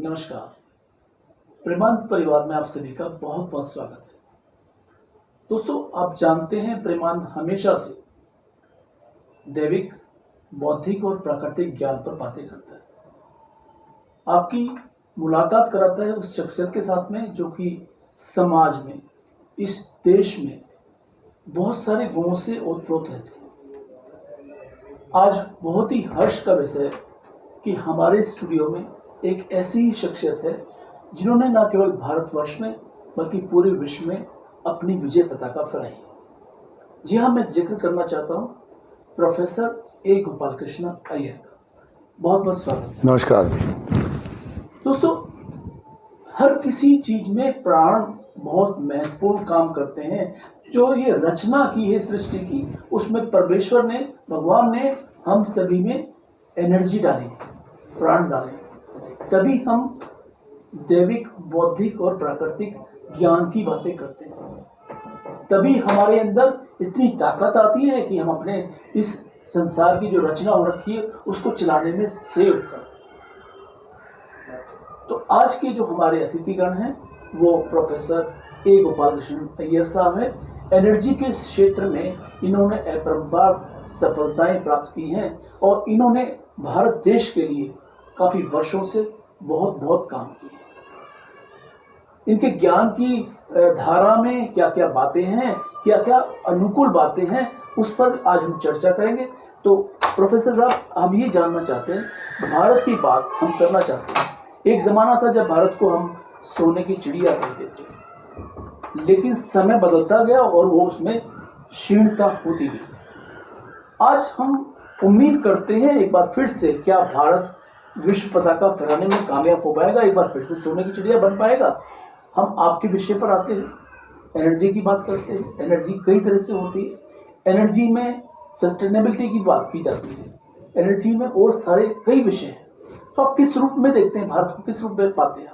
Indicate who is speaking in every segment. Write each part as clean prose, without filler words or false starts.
Speaker 1: नमस्कार। प्रेमानंद परिवार में आप सभी का बहुत बहुत स्वागत है। दोस्तों, आप जानते हैं प्रेमानंद हमेशा से दैविक, बौद्धिक और प्राकृतिक ज्ञान पर बातें करता है। आपकी मुलाकात कराता है उस शख्सियत के साथ में जो कि समाज में, इस देश में बहुत सारे गुणों से ओतप्रोत रहते हैं। आज बहुत ही हर्ष का विषय है कि हमारे स्टूडियो में एक ऐसी ही शख्सियत है जिन्होंने न केवल भारतवर्ष में बल्कि पूरे विश्व में अपनी विजय पताका फहराई। जी हाँ, मैं जिक्र करना चाहता हूँ प्रोफेसर ए गोपाल कृष्ण अय्यर का। बहुत बहुत स्वागत।
Speaker 2: नमस्कार जी।
Speaker 1: दोस्तों, हर किसी चीज में प्राण बहुत महत्वपूर्ण काम करते हैं। जो ये रचना की है सृष्टि की, उसमें परमेश्वर ने, भगवान ने हम सभी में एनर्जी डाली, प्राण डाले, तभी हम दैविक, बौद्धिक और प्राकृतिक ज्ञान की बातें करते हैं। तभी हमारे अंदर इतनी ताकत आती है कि हम अपने इस संसार की जो रचना हो रखी है उसको चलाने में से उठकर। तो आज के जो हमारे अतिथिगण हैं वो प्रोफेसर ए गोपाल कृष्ण अय्यर साहब हैं। एनर्जी के क्षेत्र में इन्होंने अपरंपार सफलताएं प्राप्त की हैं और इन्होंने भारत देश के लिए काफी वर्षों से बहुत बहुत काम किया। इनके ज्ञान की धारा में क्या क्या बातें हैं, क्या क्या अनुकूल बातें हैं, उस पर आज हम चर्चा करेंगे। तो प्रोफेसर साहब, हम ये जानना चाहते हैं, भारत की बात हम करना चाहते हैं। एक ज़माना था जब भारत को हम सोने की चिड़िया कहते थे, लेकिन समय बदलता गया और वो उसमें क्षीणता होती गई। आज हम उम्मीद करते हैं एक बार फिर से क्या भारत विश्व पताका फहराने में कामयाब हो पाएगा, एक बार फिर से सोने की चिड़िया बन पाएगा। हम आपके विषय पर आते हैं, एनर्जी की बात करते हैं। एनर्जी कई तरह से होती है। एनर्जी में सस्टेनेबिलिटी की बात की जाती है, एनर्जी में और सारे कई विषय हैं। तो आप किस रूप में देखते हैं, भारत को किस रूप में पाते हैं?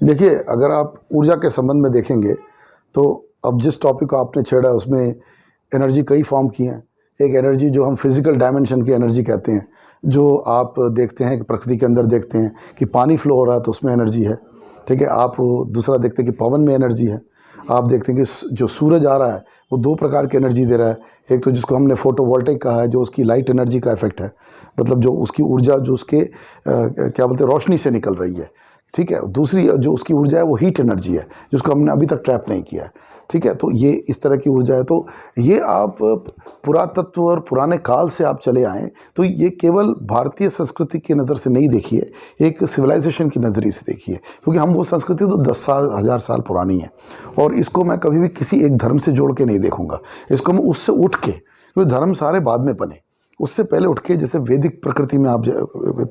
Speaker 2: देखिए, अगर आप ऊर्जा के संबंध में देखेंगे तो अब जिस टॉपिक को आपने छेड़ा उसमें एनर्जी कई फॉर्म की हैं। एक एनर्जी जो हम फिजिकल डायमेंशन की एनर्जी कहते हैं, जो आप देखते हैं कि प्रकृति के अंदर देखते हैं कि पानी फ्लो हो रहा है तो उसमें एनर्जी है, ठीक है। आप दूसरा देखते हैं कि पवन में एनर्जी है। आप देखते हैं कि जो सूरज आ रहा है वो दो प्रकार की एनर्जी दे रहा है। एक तो जिसको हमने फोटोवोल्टिक कहा है, जो उसकी लाइट एनर्जी का इफेक्ट है, मतलब जो उसकी ऊर्जा जो उसके क्या बोलते हैं रोशनी से निकल रही है, ठीक है। दूसरी जो उसकी ऊर्जा है वो हीट एनर्जी है, जिसको हमने अभी तक ट्रैप नहीं किया है, ठीक है। तो ये इस तरह की ऊर्जा है। तो ये आप पुरातत्व और पुराने काल से आप चले आएँ तो ये केवल भारतीय संस्कृति की नज़र से नहीं देखिए, एक सिविलाइजेशन की नज़रिए से देखिए, क्योंकि हम वो संस्कृति तो 10 साल 1000 साल पुरानी है। और इसको मैं कभी भी किसी एक धर्म से जोड़ के नहीं देखूँगा, इसको मैं उससे उठ के, क्योंकि धर्म सारे बाद में बने, उससे पहले उठ के, जैसे वैदिक प्रकृति में आप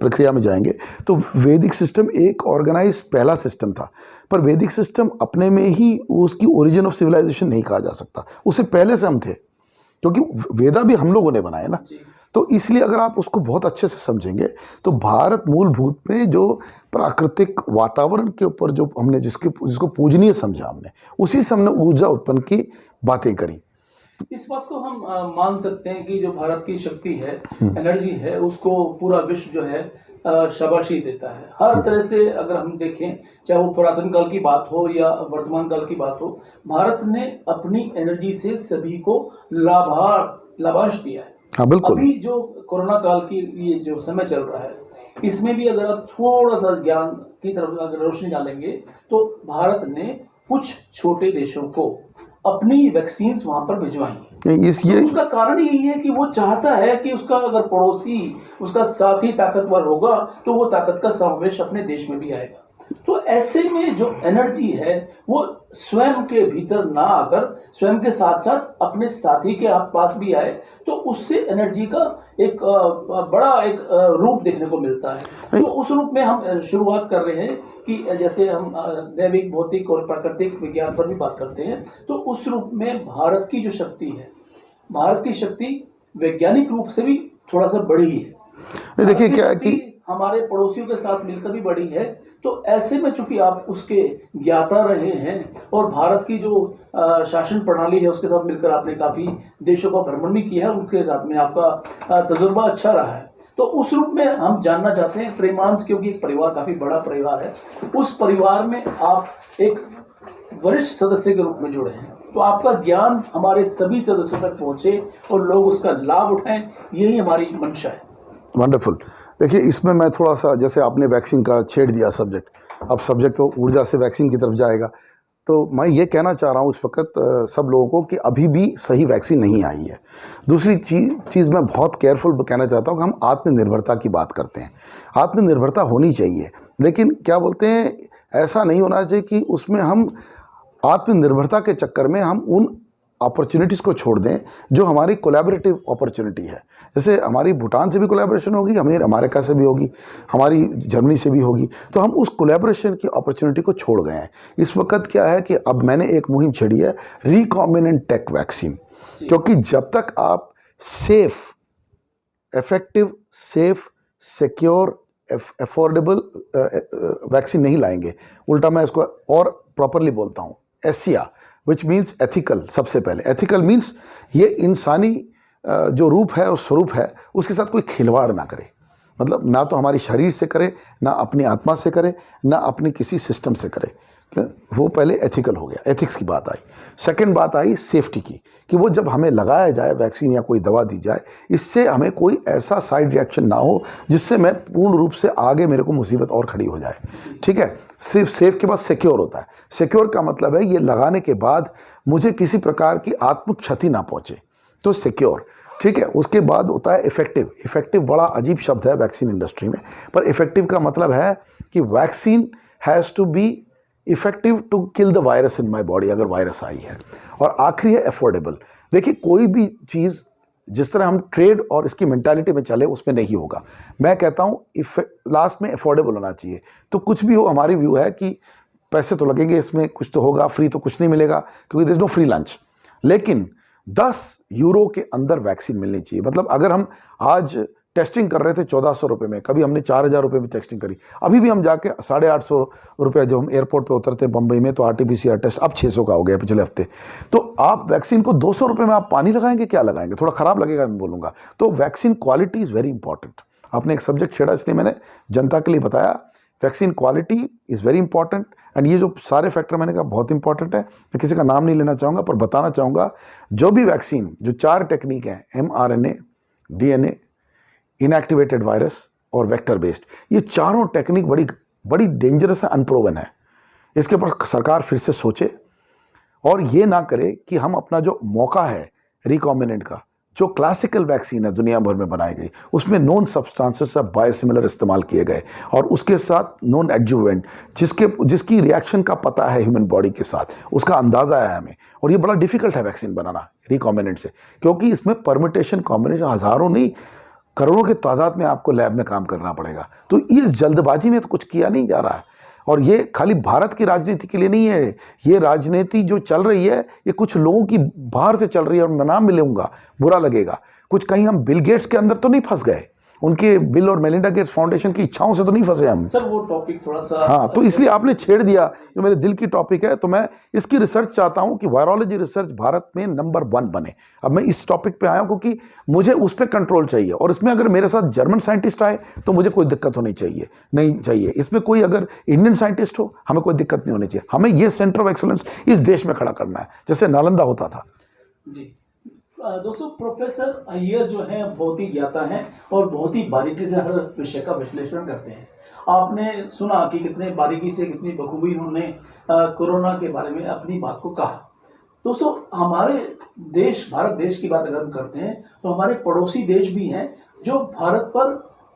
Speaker 2: प्रक्रिया में जाएंगे तो वैदिक सिस्टम एक ऑर्गेनाइज पहला सिस्टम था। पर वैदिक सिस्टम अपने में ही उसकी ओरिजिन ऑफ सिविलाइजेशन नहीं कहा जा सकता, उससे पहले से हम थे, क्योंकि वेदा भी हम लोगों ने बनाए ना। तो इसलिए अगर आप उसको बहुत अच्छे से समझेंगे तो भारत मूलभूत में जो प्राकृतिक वातावरण के ऊपर जो हमने जिसको पूजनीय समझा, हमने उसी से हमने ऊर्जा उत्पन्न की बातें करी।
Speaker 1: इस बात को हम मान सकते हैं कि जो भारत की शक्ति है, एनर्जी है, उसको पूरा विश्व जो है शाबाशी देता है हर तरह से। अगर हम देखें, चाहे वो पुरातन काल की बात हो या वर्तमान काल की बात हो, भारत ने अपनी एनर्जी से सभी को लाभांश दिया है।
Speaker 2: हाँ, बिल्कुल।
Speaker 1: अभी जो कोरोना काल की ये जो समय चल रहा है, इसमें भी अगर आप थोड़ा सा ज्ञान की तरफ अगर रोशनी डालेंगे तो भारत ने कुछ छोटे देशों को अपनी वैक्सीन वहां पर भिजवाई। तो उसका कारण यही है कि वो चाहता है कि उसका अगर पड़ोसी, उसका साथी ताकतवर होगा तो वो ताकत का समावेश अपने देश में भी आएगा। तो ऐसे में जो एनर्जी है वो स्वयं के भीतर ना आकर स्वयं के साथ साथ अपने साथी के पास भी आए, तो उससे एनर्जी का एक बड़ा एक रूप देखने को मिलता है। तो उस रूप में हम शुरुआत कर रहे हैं कि जैसे हम दैविक, भौतिक और प्राकृतिक विज्ञान पर भी बात करते हैं, तो उस रूप में भारत की जो शक्ति है, भारत की शक्ति वैज्ञानिक रूप से भी थोड़ा सा बढ़ी है।
Speaker 2: देखिए क्या है कि
Speaker 1: हमारे पड़ोसियों के साथ मिलकर भी बढ़ी है। तो ऐसे में चूंकि आप उसके ज्ञाता रहे हैं और भारत की जो शासन प्रणाली है उसके साथ मिलकर आपने काफ़ी देशों का भ्रमण भी किया है, उनके साथ में आपका तजुर्बा अच्छा रहा है। तो तो उस रूप में हम जानना चाहते हैं प्रेमानंद, क्योंकि एक परिवार काफी बड़ा परिवार है, उस परिवार में आप एक वरिष्ठ सदस्य के रूप में जुड़े हैं, तो आपका ज्ञान हमारे सभी सदस्यों तक पहुंचे और लोग उसका लाभ उठाएं, यही हमारी मंशा है।
Speaker 2: वंडरफुल। देखिए, इसमें मैं थोड़ा सा, जैसे आपने वैक्सीन का छेड़ दिया सब्जेक्ट, अब सब्जेक्ट तो ऊर्जा से वैक्सीन की तरफ जाएगा, तो मैं ये कहना चाह रहा हूँ इस वक्त सब लोगों को कि अभी भी सही वैक्सीन नहीं आई है। दूसरी चीज़ मैं बहुत केयरफुल कहना चाहता हूँ कि हम आत्मनिर्भरता की बात करते हैं, आत्मनिर्भरता होनी चाहिए, लेकिन क्या बोलते हैं, ऐसा नहीं होना चाहिए कि उसमें हम आत्मनिर्भरता के चक्कर में हम उन अपॉर्चुनिटीज़ को छोड़ दें जो हमारी कोलैबोरेटिव अपॉर्चुनिटी है। जैसे हमारी भूटान से भी कोलैबोरेशन होगी, हमें अमेरिका से भी होगी, हमारी जर्मनी से भी होगी, तो हम उस कोलैबोरेशन की अपॉर्चुनिटी को छोड़ गए हैं। इस वक्त क्या है कि अब मैंने एक मुहिम छेड़ी है, रिकॉम्बिनेंट टेक वैक्सीन, क्योंकि जब तक आप safe, effective, safe, secure, affordable vaccine नहीं लाएंगे, उल्टा मैं इसको और प्रॉपरली बोलता हूँ, एसिया, विच मीन्स एथिकल। सबसे पहले एथिकल मीन्स ये इंसानी जो रूप है और स्वरूप है उसके साथ कोई खिलवाड़ ना करे, मतलब ना तो हमारी शरीर से करे, ना अपनी आत्मा से करे, ना अपनी किसी सिस्टम से करे। वो पहले एथिकल हो गया, एथिक्स की बात आई। सेकंड बात आई सेफ्टी की, कि वो जब हमें लगाया जाए वैक्सीन या कोई दवा दी जाए, इससे हमें कोई ऐसा साइड रिएक्शन ना हो जिससे मैं पूर्ण रूप से आगे मेरे को मुसीबत और खड़ी हो जाए। ठीक है, सिर्फ सेफ के बाद सिक्योर होता है। सिक्योर का मतलब है ये लगाने के बाद मुझे किसी प्रकार की आत्म क्षति ना पहुँचे, तो सिक्योर। ठीक है, उसके बाद होता है इफेक्टिव। इफेक्टिव बड़ा अजीब शब्द है वैक्सीन इंडस्ट्री में, पर इफेक्टिव का मतलब है कि vaccine has to be effective to kill the virus in my body, अगर वायरस आई है। और आखिरी है अफोर्डेबल। देखिए, कोई भी चीज़ जिस तरह हम ट्रेड और इसकी मेंटालिटी में चले उसमें नहीं होगा। मैं कहता हूँ लास्ट में अफोर्डेबल होना चाहिए। तो कुछ भी हो, हमारी व्यू है कि पैसे तो लगेंगे इसमें, कुछ तो होगा, फ्री तो कुछ नहीं मिलेगा, क्योंकि there is no free lunch, लेकिन 10 यूरो के अंदर वैक्सीन मिलनी चाहिए। मतलब अगर हम आज टेस्टिंग कर रहे थे 1400 रुपये में, कभी हमने 4000 रुपये में टेस्टिंग करी, अभी भी हम जाके 850 रुपये, जब हम एयरपोर्ट पे उतरते हैं बम्बई में, तो RT-PCR टेस्ट अब 600 का हो गया पिछले हफ्ते। तो आप वैक्सीन को 200 रुपये में आप पानी लगाएंगे, क्या लगाएंगे, थोड़ा ख़राब लगेगा मैं बोलूँगा। तो vaccine quality is very important. आपने एक सब्जेक्ट छेड़ा, इसलिए मैंने जनता के लिए बताया, vaccine quality is very important. And ये जो सारे फैक्टर मैंने कहा बहुत इंपॉर्टेंट है। मैं किसी का नाम नहीं लेना चाहूँगा, पर बताना चाहूँगा, जो भी वैक्सीन, जो 4 टेक्निक हैं, mRNA, DNA, इनएक्टिवेटेड वायरस और वेक्टर बेस्ड, ये चारों टेक्निक बड़ी बड़ी डेंजरस है, अनप्रोवन है। इसके ऊपर सरकार फिर से सोचे और ये ना करे कि हम अपना जो मौका है रिकॉम्बिनेंट का, जो क्लासिकल वैक्सीन है दुनिया भर में बनाई गई, उसमें नॉन सब्सटेंसेस ऑफ बायोसिमिलर इस्तेमाल किए गए और उसके साथ नॉन एडजुवेंट, जिसकी रिएक्शन का पता है ह्यूमन बॉडी के साथ, उसका अंदाज़ा है हमें। और ये बड़ा डिफिकल्ट है वैक्सीन बनाना रिकॉम्बिनेंट से, क्योंकि इसमें परमिटेशन, कॉम्बिनेशन, हज़ारों नहीं करोड़ों के तादाद में आपको लैब में काम करना पड़ेगा। तो इस जल्दबाजी में तो कुछ किया नहीं जा रहा है। और ये खाली भारत की राजनीति के लिए नहीं है, ये राजनीति जो चल रही है ये कुछ लोगों की बाहर से चल रही है, और मैं नाम भी लूँगा, बुरा लगेगा कुछ, कहीं हम बिल गेट्स के अंदर तो नहीं फंस गए, उनके बिल और मेलिंडा गेट्स फाउंडेशन की इच्छाओं से तो नहीं फंसे हम।
Speaker 1: सर वो टॉपिक थोड़ा सा,
Speaker 2: हाँ, तो इसलिए आपने छेड़ दिया जो मेरे दिल की टॉपिक है, तो मैं इसकी रिसर्च चाहता हूँ कि वायरोलॉजी रिसर्च भारत में नंबर 1 बने। अब मैं इस टॉपिक पे आया हूँ क्योंकि मुझे उस पर कंट्रोल चाहिए, और इसमें अगर मेरे साथ जर्मन साइंटिस्ट आए तो मुझे कोई दिक्कत होनी चाहिए नहीं चाहिए। इसमें कोई अगर इंडियन साइंटिस्ट हो, हमें कोई दिक्कत नहीं होनी चाहिए। हमें ये सेंटर ऑफ एक्सलेंस इस देश में खड़ा करना है, जैसे नालंदा होता था।
Speaker 1: जी दोस्तों, प्रोफेसर अय्यर जो है बहुत ही ज्ञाता हैं और बहुत ही बारीकी से हर विषय का विश्लेषण करते हैं। आपने सुना कि कितने बारीकी से, कितनी बखूबी उन्होंने कोरोना के बारे में अपनी बात को कहा। दोस्तों, हमारे देश, भारत देश की बात अगर हम करते हैं तो हमारे पड़ोसी देश भी हैं जो भारत पर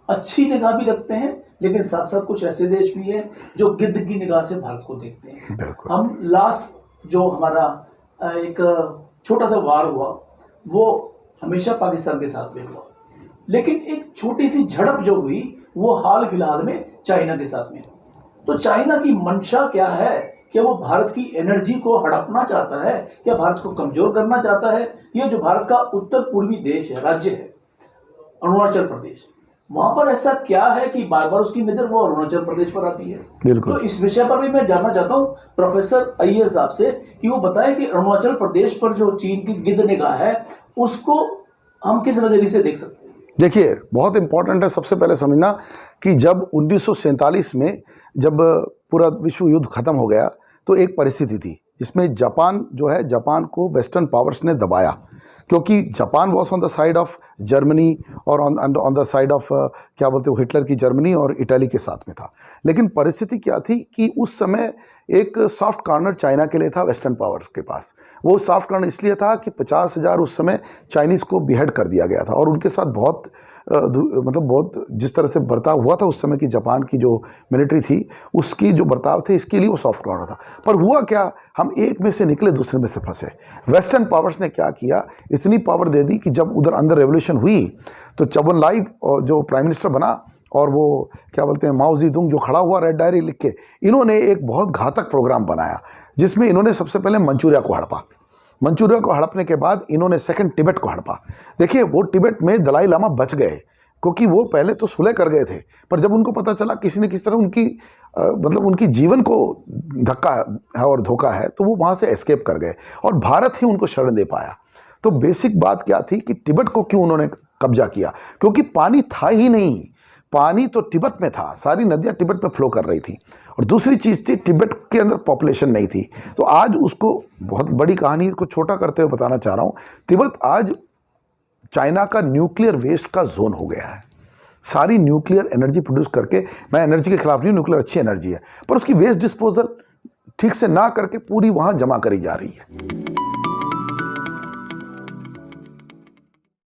Speaker 1: अच्छी निगाह भी रखते हैं, लेकिन साथ साथ कुछ ऐसे देश भी हैं जो गिद्ध की निगाह से भारत को देखते हैं। हम लास्ट जो हमारा एक छोटा सा वार हुआ वो हमेशा पाकिस्तान के साथ में हुआ, लेकिन एक छोटी सी झड़प जो हुई वो हाल फिलहाल में चाइना के साथ में। तो चाइना की मंशा क्या है? क्या वो भारत की एनर्जी को हड़पना चाहता है? क्या भारत को कमजोर करना चाहता है? ये जो भारत का उत्तर पूर्वी देश है, राज्य है अरुणाचल प्रदेश, वहां पर ऐसा क्या है कि बार बार उसकी नजर वो अरुणाचल प्रदेश पर आती है? तो इस विषय पर भी मैं जानना चाहता हूं प्रोफेसर अय्यर साहब से कि वो बताएं कि अरुणाचल प्रदेश पर जो चीन की गिद्ध निगाह है उसको हम किस नजरिए से देख सकते हैं।
Speaker 2: देखिए, बहुत इंपॉर्टेंट है सबसे पहले समझना कि जब 1947 में जब पूरा विश्व युद्ध खत्म हो गया तो एक परिस्थिति थी जिसमें जापान जो है, जापान को वेस्टर्न पावर्स ने दबाया, क्योंकि Japan was on the side of Germany और ऑन द साइड ऑफ क्या बोलते हो, हिटलर की जर्मनी और इटली के साथ में था। लेकिन परिस्थिति क्या थी कि उस समय एक सॉफ्ट कॉर्नर चाइना के लिए था वेस्टर्न पावर्स के पास। वो सॉफ्ट कॉर्नर इसलिए था कि 50,000 उस समय चाइनीज़ को बिहेड कर दिया गया था और उनके साथ बहुत बहुत जिस तरह से बर्ताव हुआ था उस समय की जापान की जो मिलिट्री थी उसकी जो बर्ताव थे, इसके लिए वो सॉफ्ट कॉर्नर था। पर हुआ क्या, हम एक में से निकले दूसरे में से फंसे। वेस्टर्न पावर्स ने क्या किया, इतनी पावर दे दी कि जब उधर अंदर रेवोल्यूशन हुई तो चौबन लाई जो प्राइम मिनिस्टर बना और वो क्या बोलते हैं माओ ज़ेडुंग जो खड़ा हुआ रेड डायरी लिख के, इन्होंने एक बहुत घातक प्रोग्राम बनाया जिसमें इन्होंने सबसे पहले मंचूरिया को हड़पा। मंचूरिया को हड़पने के बाद इन्होंने सेकंड तिब्बत को हड़पा। देखिए, वो तिब्बत में दलाई लामा बच गए क्योंकि वो पहले तो सुलह कर गए थे, पर जब उनको पता चला किसी न किसी तरह उनकी उनकी जीवन को धक्का है और धोखा है, तो वो वहाँ से एस्केप कर गए और भारत ही उनको शरण दे पाया। तो बेसिक बात क्या थी कि तिब्बत को क्यों उन्होंने कब्जा किया, क्योंकि पानी था ही नहीं। पानी तो तिब्बत में था, सारी नदियाँ तिब्बत में फ्लो कर रही थी। और दूसरी चीज़ थी, तिब्बत के अंदर पॉपुलेशन नहीं थी। तो आज उसको बहुत बड़ी कहानी को छोटा करते हुए बताना चाह रहा हूँ, तिब्बत आज चाइना का न्यूक्लियर वेस्ट का जोन हो गया है। सारी न्यूक्लियर एनर्जी प्रोड्यूस करके, मैं एनर्जी के खिलाफ नहीं, न्यूक्लियर अच्छी एनर्जी है, पर उसकी वेस्ट डिस्पोजल ठीक से ना करके पूरी वहाँ जमा करी जा रही है।